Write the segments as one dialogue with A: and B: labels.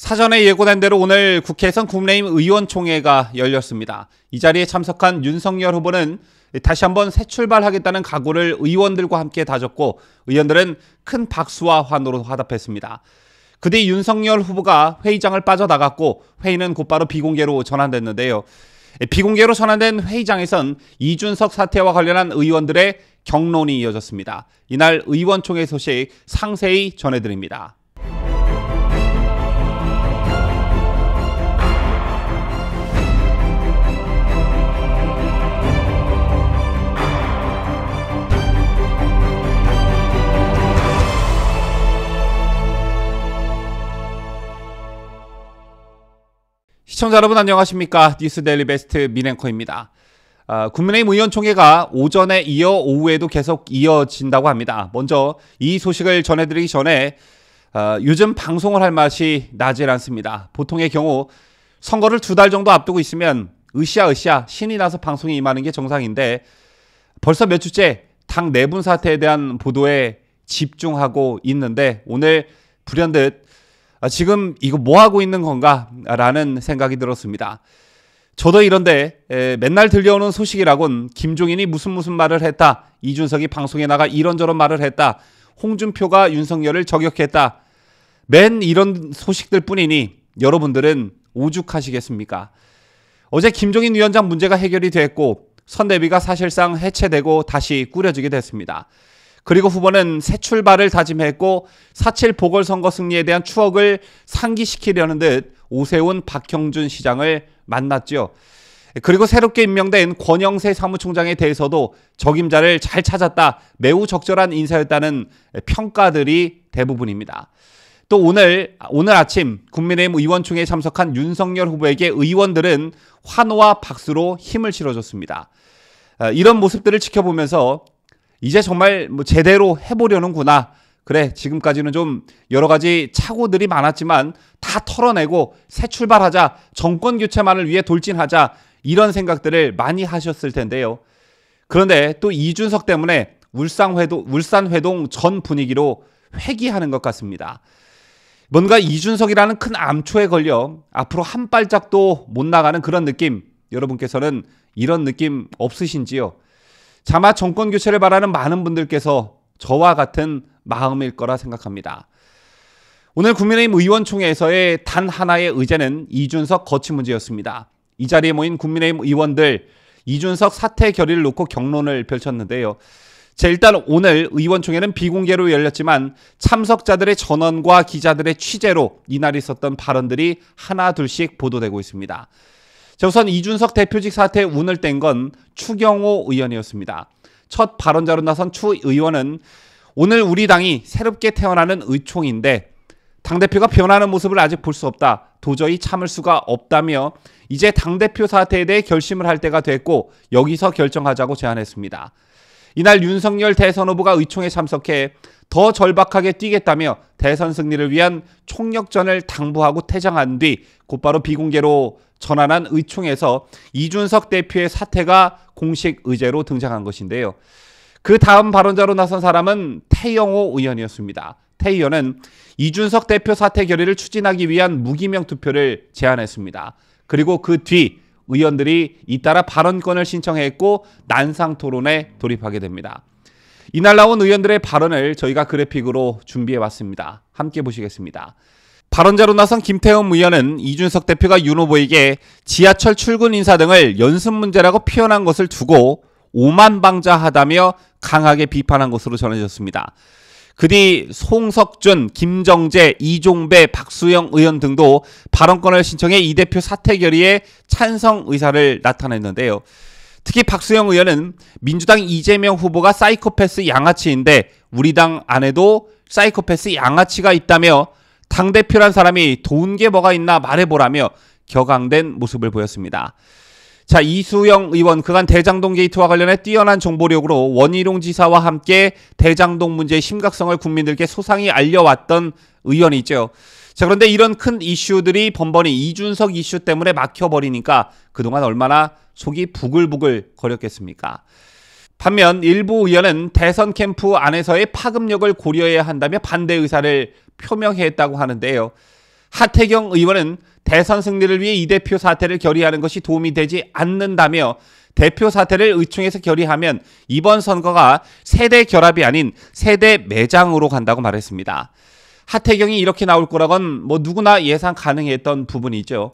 A: 사전에 예고된 대로 오늘 국회에선 국민의힘 의원총회가 열렸습니다. 이 자리에 참석한 윤석열 후보는 다시 한번 새 출발하겠다는 각오를 의원들과 함께 다졌고 의원들은 큰 박수와 환호로 화답했습니다. 그 뒤 윤석열 후보가 회의장을 빠져나갔고 회의는 곧바로 비공개로 전환됐는데요. 비공개로 전환된 회의장에선 이준석 사태와 관련한 의원들의 격론이 이어졌습니다. 이날 의원총회 소식 상세히 전해드립니다. 시청자 여러분 안녕하십니까? 뉴스데일리 베스트 민앵커입니다. 국민의힘 의원총회가 오전에 이어 오후에도 계속 이어진다고 합니다. 먼저 이 소식을 전해드리기 전에 요즘 방송을 할 맛이 나질 않습니다. 보통의 경우 선거를 2달 정도 앞두고 있으면 으쌰으쌰 신이 나서 방송에 임하는 게 정상인데 벌써 몇 주째 당 내분 사태에 대한 보도에 집중하고 있는데 오늘 불현듯 지금 이거 뭐 하고 있는 건가? 라는 생각이 들었습니다. 저도 이런데 맨날 들려오는 소식이라곤 김종인이 무슨 말을 했다. 이준석이 방송에 나가 이런저런 말을 했다. 홍준표가 윤석열을 저격했다. 맨 이런 소식들 뿐이니 여러분들은 오죽하시겠습니까? 어제 김종인 위원장 문제가 해결이 됐고 선대위가 사실상 해체되고 다시 꾸려지게 됐습니다. 그리고 후보는 새 출발을 다짐했고 4.7 보궐선거 승리에 대한 추억을 상기시키려는 듯 오세훈 박형준 시장을 만났죠. 그리고 새롭게 임명된 권영세 사무총장에 대해서도 적임자를 잘 찾았다. 매우 적절한 인사였다는 평가들이 대부분입니다. 또 오늘 아침 국민의힘 의원총회에 참석한 윤석열 후보에게 의원들은 환호와 박수로 힘을 실어줬습니다. 이런 모습들을 지켜보면서 이제 정말 제대로 해보려는구나. 그래, 지금까지는 좀 여러 가지 착오들이 많았지만 다 털어내고 새 출발하자. 정권 교체만을 위해 돌진하자. 이런 생각들을 많이 하셨을 텐데요. 그런데 또 이준석 때문에 울산회동 전 분위기로 회귀하는 것 같습니다. 뭔가 이준석이라는 큰 암초에 걸려 앞으로 한 발짝도 못 나가는 그런 느낌. 여러분께서는 이런 느낌 없으신지요? 차마 정권 교체를 바라는 많은 분들께서 저와 같은 마음일 거라 생각합니다. 오늘 국민의힘 의원총회에서의 단 하나의 의제는 이준석 거취 문제였습니다. 이 자리에 모인 국민의힘 의원들 이준석 사퇴 결의를 놓고 격론을 펼쳤는데요. 일단 오늘 의원총회는 비공개로 열렸지만 참석자들의 전원과 기자들의 취재로 이날 있었던 발언들이 하나 둘씩 보도되고 있습니다. 우선 이준석 대표직 사태에 운을 뗀 건 추경호 의원이었습니다. 첫 발언자로 나선 추 의원은 오늘 우리 당이 새롭게 태어나는 의총인데 당대표가 변하는 모습을 아직 볼 수 없다. 도저히 참을 수가 없다며 이제 당대표 사태에 대해 결심을 할 때가 됐고 여기서 결정하자고 제안했습니다. 이날 윤석열 대선 후보가 의총에 참석해 더 절박하게 뛰겠다며 대선 승리를 위한 총력전을 당부하고 퇴장한 뒤 곧바로 비공개로 전환한 의총에서 이준석 대표의 사퇴가 공식 의제로 등장한 것인데요. 그 다음 발언자로 나선 사람은 태영호 의원이었습니다. 태 의원은 이준석 대표 사퇴 결의를 추진하기 위한 무기명 투표를 제안했습니다. 그리고 그 뒤 의원들이 잇따라 발언권을 신청했고 난상 토론에 돌입하게 됩니다. 이날 나온 의원들의 발언을 저희가 그래픽으로 준비해왔습니다. 함께 보시겠습니다. 발언자로 나선 김태흠 의원은 이준석 대표가 윤 후보에게 지하철 출근 인사 등을 연습 문제라고 표현한 것을 두고 오만방자하다며 강하게 비판한 것으로 전해졌습니다. 그 뒤 송석준, 김정재, 이종배, 박수영 의원 등도 발언권을 신청해 이 대표 사퇴 결의에 찬성 의사를 나타냈는데요. 특히 박수영 의원은 민주당 이재명 후보가 사이코패스 양아치인데 우리 당 안에도 사이코패스 양아치가 있다며 당대표란 사람이 도운 게 뭐가 있나 말해보라며 격앙된 모습을 보였습니다. 이수영 의원 그간 대장동 게이트와 관련해 뛰어난 정보력으로 원희룡 지사와 함께 대장동 문제의 심각성을 국민들께 소상히 알려왔던 의원이죠. 그런데 이런 큰 이슈들이 번번이 이준석 이슈 때문에 막혀버리니까 그동안 얼마나 속이 부글부글 거렸겠습니까? 반면 일부 의원은 대선 캠프 안에서의 파급력을 고려해야 한다며 반대 의사를 표명했다고 하는데요. 하태경 의원은 대선 승리를 위해 이 대표 사퇴를 결의하는 것이 도움이 되지 않는다며 대표 사퇴를 의총에서 결의하면 이번 선거가 세대 결합이 아닌 세대 매장으로 간다고 말했습니다. 하태경이 이렇게 나올 거라곤 누구나 예상 가능했던 부분이죠.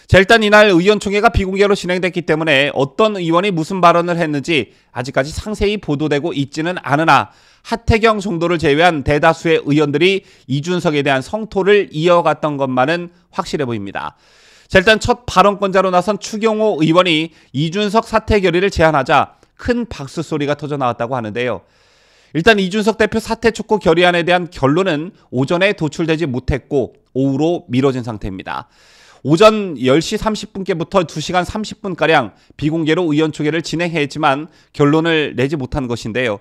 A: 자, 일단 이날 의원총회가 비공개로 진행됐기 때문에 어떤 의원이 무슨 발언을 했는지 아직까지 상세히 보도되고 있지는 않으나 하태경 정도를 제외한 대다수의 의원들이 이준석에 대한 성토를 이어갔던 것만은 확실해 보입니다. 자, 일단 첫 발언권자로 나선 추경호 의원이 이준석 사퇴 결의를 제안하자 큰 박수 소리가 터져 나왔다고 하는데요. 일단 이준석 대표 사퇴 촉구 결의안에 대한 결론은 오전에 도출되지 못했고 오후로 미뤄진 상태입니다. 오전 10시 30분께부터 2시간 30분가량 비공개로 의원총회를 진행했지만 결론을 내지 못한 것인데요.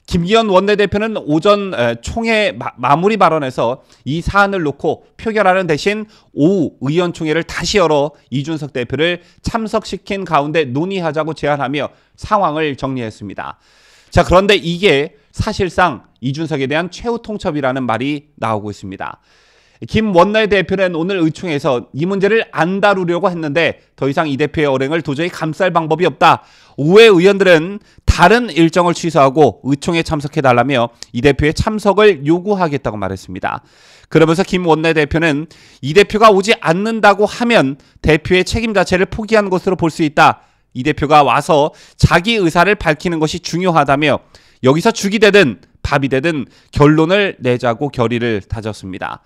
A: 김기현 원내대표는 오전 총회 마무리 발언에서 이 사안을 놓고 표결하는 대신 오후 의원총회를 다시 열어 이준석 대표를 참석시킨 가운데 논의하자고 제안하며 상황을 정리했습니다. 자, 그런데 이게 사실상 이준석에 대한 최후 통첩이라는 말이 나오고 있습니다. 김 원내대표는 오늘 의총에서 이 문제를 안 다루려고 했는데 더 이상 이 대표의 언행을 도저히 감쌀 방법이 없다. 우회 의원들은 다른 일정을 취소하고 의총에 참석해달라며 이 대표의 참석을 요구하겠다고 말했습니다. 그러면서 김 원내대표는 이 대표가 오지 않는다고 하면 대표의 책임 자체를 포기한 것으로 볼 수 있다. 이 대표가 와서 자기 의사를 밝히는 것이 중요하다며 여기서 죽이 되든 밥이 되든 결론을 내자고 결의를 다졌습니다.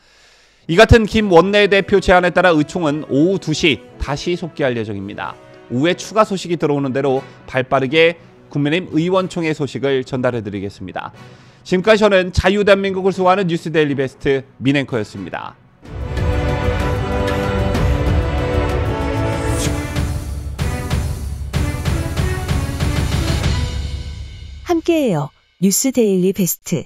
A: 이 같은 김 원내대표 제안에 따라 의총은 오후 2시 다시 속기할 예정입니다. 오후에 추가 소식이 들어오는 대로 발빠르게 국민의힘 의원총회 소식을 전달해드리겠습니다. 지금까지 저는 자유대한민국을 수호하는 뉴스데일리 베스트 민앵커였습니다.
B: 함께해요. 뉴스데일리 베스트.